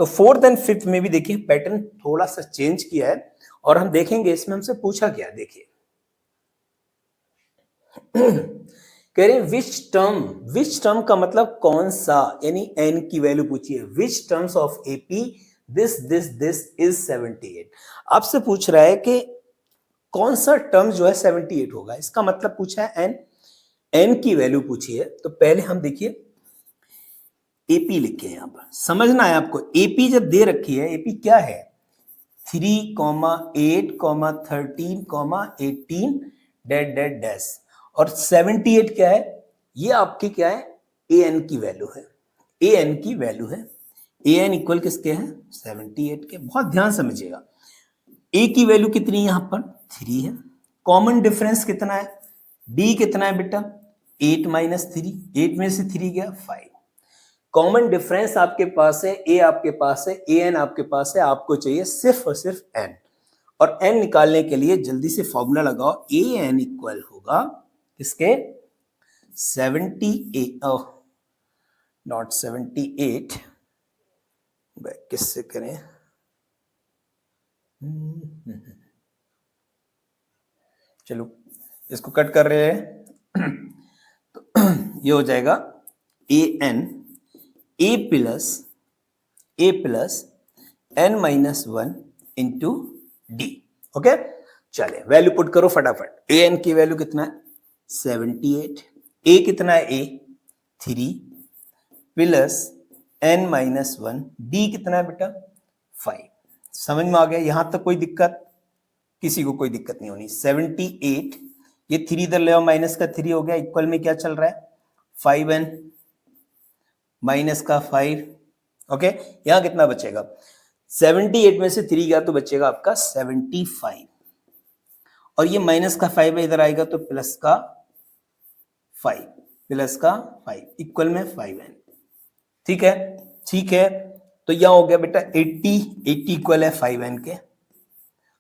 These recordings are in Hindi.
तो फोर्थ एंड फिफ्थ में भी देखिए पैटर्न थोड़ा सा चेंज किया है और हम देखेंगे इसमें हमसे पूछा क्या, देखिए कह रहे हैं विच टर्म का मतलब कौन सा, यानी n की वैल्यू पूछी है। Which terms of AP this is 78। आपसे पूछ रहा है कि कौन सा टर्म जो है 78 होगा, इसका मतलब पूछा है n की वैल्यू पूछी है। तो पहले हम देखिए एपी लिखे हैं, यहां पर समझना है आपको। एपी जब दे रखी है, एपी क्या है 3, 8, 13, 18 डैट डैट डैश, और 78 क्या है, ये आपकी क्या है ए एन की वैल्यू है, ए एन की वैल्यू है। ए एन इक्वल किसके हैं 78 के। बहुत ध्यान समझिएगा, ए की वैल्यू कितनी है यहां पर 3 है। कॉमन डिफरेंस कितना है, डी कितना है बेटा 8 - 3, 8 में से 3 गया 5। कॉमन डिफरेंस आपके पास है, ए आपके पास है, ए एन आपके पास है, आपको चाहिए सिर्फ और सिर्फ एन। और एन निकालने के लिए जल्दी से फॉर्मूला लगाओ, ए एन इक्वल होगा किसके 78, नॉट 78, किससे करें, चलो इसको कट कर रहे हैं तो ये हो जाएगा a n a plus n - 1 into d. Okay, चले वैल्यू पुट करो फटाफट। ए एन की वैल्यू कितना है 78, ए कितना है ए 3 प्लस n - 1, डी कितना है बेटा 5। समझ में आ गया, यहां तक कोई दिक्कत, किसी को कोई दिक्कत नहीं होनी। 78, ये 3 इधर ले आओ, माइनस का 3 हो गया, इक्वल में क्या चल रहा है 5n माइनस का 5। ओके, यहां कितना बचेगा 78 में से 3 गया तो बचेगा आपका 75, और ये माइनस का 5 है, इधर आएगा तो प्लस का 5 इक्वल में 5n। ठीक है, ठीक है, तो यह हो गया बेटा 80 इक्वल है 5n के।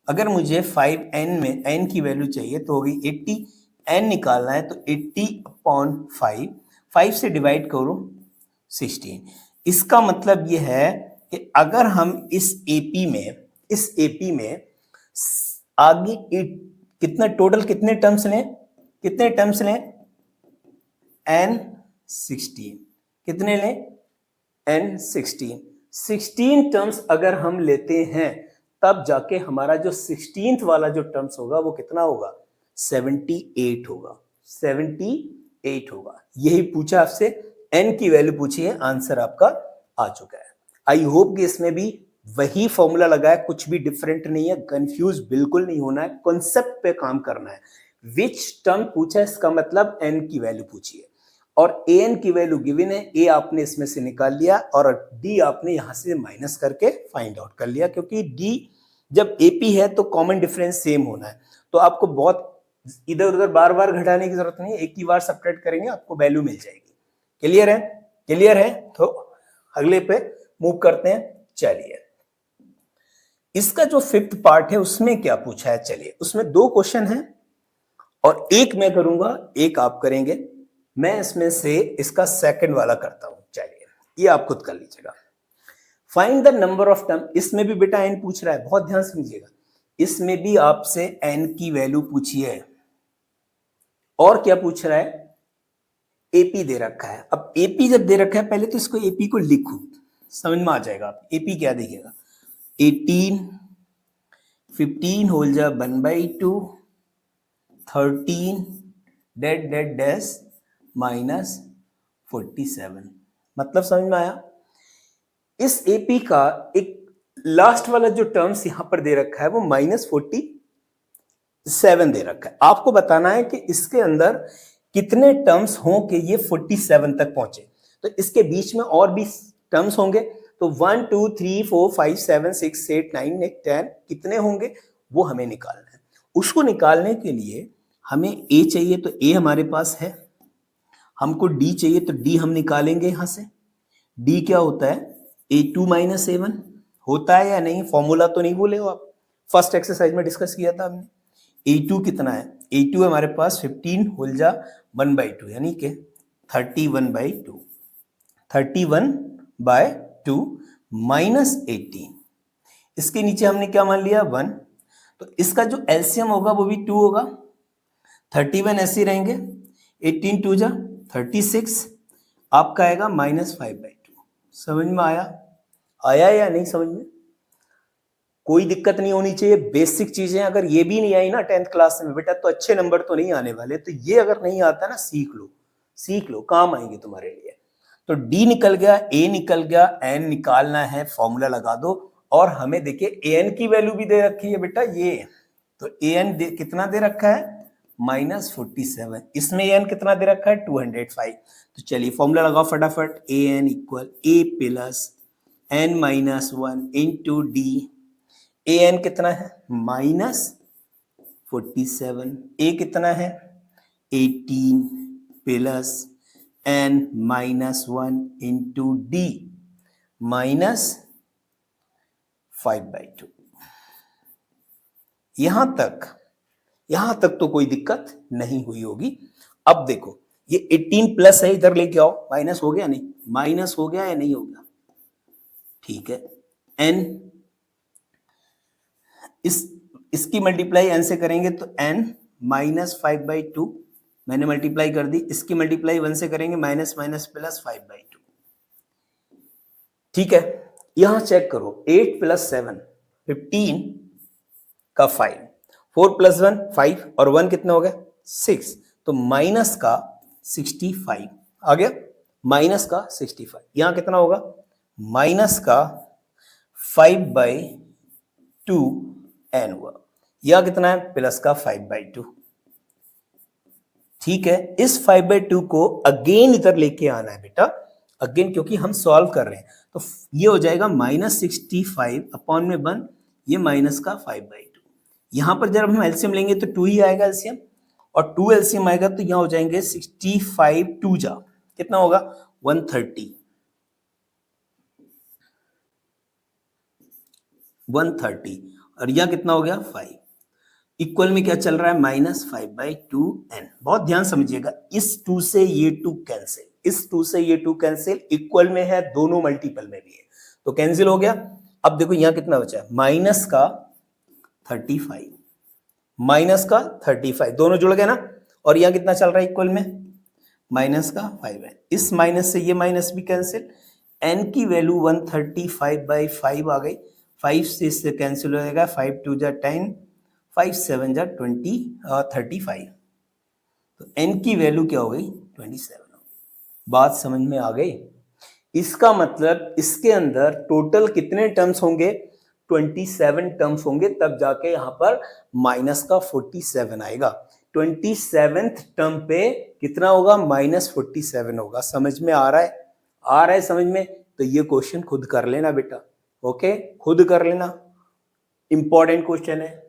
अगर मुझे 5n में n की वैल्यू चाहिए तो होगी 80, n निकालना है तो 80/5, 5 से डिवाइड करो 16। इसका मतलब यह है कि अगर हम इस एपी में आगे कितना टोटल कितने टर्म्स लें n 16, कितने लें n 16 टर्म्स अगर हम लेते हैं तब जाके हमारा जो 16th वाला जो टर्म्स होगा वो कितना होगा 78 होगा। यही पूछा आपसे, n की वैल्यू पूछी है, आंसर आपका आ चुका है। आई होप कि इसमें भी वही फॉर्मूला लगा है, कुछ भी डिफरेंट नहीं है, कंफ्यूज बिल्कुल नहीं होना है, कॉन्सेप्ट पे काम करना है। विच टर्म पूछा है, इसका मतलब n की वैल्यू पूछी है, और an की वैल्यू गिवन है, a आपने इसमें से निकाल लिया और d आपने यहां से माइनस करके फाइंड आउट कर लिया, क्योंकि d जब AP है तो कॉमन डिफरेंस सेम होना है, तो आपको बहुत इधर उधर बार बार घटाने की जरूरत नहीं है, एक ही बार सब्ट्रैक्ट करेंगे आपको वैल्यू मिल जाएगी। क्लियर है, तो अगले पे मूव करते हैं। चलिए, इसका जो फिफ्थ पार्ट है उसमें क्या पूछा है, चलिए उसमें 2 क्वेश्चन हैं और एक मैं करूंगा, एक आप करेंगे। मैं इसमें से इसका सेकंड वाला करता हूं, चलिए ये आप खुद कर लीजिएगा। Find the number of term, इसमें भी बेटा n पूछ रहा है, बहुत ध्यान समझिएगा, इसमें भी आपसे n की वैल्यू पूछी है, और क्या पूछ रहा है एपी दे रखा है। अब एपी जब दे रखा है, पहले तो इसको एपी को लिखो, समझ में आ जाएगा। आप एपी क्या देखिएगा 18, 15 होल जा 1/2, 13 डेड डेड डैश माइनस 47। मतलब समझ में आया। इस एपी का एक लास्ट वाला जो टर्म्स यहां पर दे रखा है वो -47 दे रखा है। आपको बताना है कि इसके अंदर कितने टर्म्स हों कि ये 47 तक पहुंचे। तो इसके बीच में और भी टर्म्स होंगे, तो 1 2 3 4 5 7 6 8 9 10 कितने होंगे वो हमें निकालना है। उसको निकालने के लिए हमें ए चाहिए, तो ए हमारे पास है, हमको डी चाहिए तो डी हम निकालेंगे यहां से। डी क्या होता है A2 - A1 होता है या नहीं, फॉर्मूला तो नहीं भूले हो आप, फर्स्ट एक्सरसाइज में डिस्कस किया था हमने। A2 कितना है, A2 हमारे पास 15 होल जा 1/2 यानी कि 31/2 -18, इसके नीचे हमने क्या मान लिया 1, तो इसका जो एलसीएम होगा वो भी 2 होगा, 31 ऐसे रहेंगे, 18 2 जा 36, आपका आएगा -5/2। समझ में आया या नहीं समझ में? कोई दिक्कत नहीं होनी चाहिए, बेसिक चीजें अगर ये भी नहीं आई ना 10th क्लास में बेटा तो अच्छे नंबर तो नहीं आने वाले। तो ये अगर नहीं आता ना सीख लो, काम आएंगे तुम्हारे लिए। तो डी निकल गया, ए निकल गया, एन निकालना है, फॉर्मूला लगा दो। और हमें देखिए ए एन की वैल्यू भी दे रखी है बेटा, ये तो ए एन कितना दे रखा है -47, इसमें ए एन कितना दे रखा है 205। तो चलिए फॉर्मूला लगाओ फटाफट, A N equal A plus N -1 into D. A N कितना है -47, ए कितना है 18 प्लस एन -1 इंटू डी -5/2। यहां तक तो कोई दिक्कत नहीं हुई होगी। अब देखो ये 18 प्लस है, इधर लेके आओ, माइनस हो गया नहीं, माइनस हो गया या नहीं हो गया, ठीक है। एन इसकी मल्टीप्लाई एन से करेंगे तो एन -5/2 मैंने मल्टीप्लाई कर दी, इसकी मल्टीप्लाई 1 से करेंगे माइनस प्लस 5/2, ठीक है। यहां चेक करो 8 प्लस 7 15 का 5, 4 प्लस 1 5 और 1 कितना हो गया 6, तो माइनस का 65 आ गया, माइनस का 65। यहां कितना होगा माइनस का 5/2 एन हुआ, यह कितना है प्लस का 5/2, ठीक है। इस 5/2 को अगेन इधर लेके आना है बेटा, अगेन क्योंकि हम सॉल्व कर रहे हैं। तो ये हो जाएगा -65 अपॉन में 1, ये माइनस का 5/2। यहां पर जब हम एलसीएम लेंगे तो 2 ही आएगा एलसीएम, और 2 एलसीएम आएगा तो यहां हो जाएंगे 65 2 जा कितना होगा 130, 130 और यह कितना हो गया 5, इक्वल में क्या चल रहा है -5/2 एन। बहुत ध्यान समझिएगा, इस 2 से ये 2 कैंसिल, इस 2 से ये 2 कैंसिल, इक्वल में है, दोनों मल्टीपल में भी है तो कैंसिल हो गया। अब देखो यहां कितना बचा है माइनस का 35, दोनों जुड़ गए ना, और यहां कितना चल रहा है इक्वल में माइनस का 5 है, इस माइनस से ये माइनस भी कैंसिल, एन की वैल्यू 135/5 आ गई, 5 से इससे कैंसिल हो जाएगा, 5 2 जा 10, 5 7 जा 20 35, तो n की वैल्यू क्या हो गई 27 हो गई। बात समझ में आ गई? इसका मतलब इसके अंदर टोटल कितने टर्म्स होंगे 27 टर्म्स होंगे, तब जाके यहां पर माइनस का 47 आएगा। 27th टर्म पे कितना होगा -47 होगा। समझ में आ रहा है समझ में? तो ये क्वेश्चन खुद कर लेना बेटा, ओके खुद कर लेना, इंपॉर्टेंट क्वेश्चन है।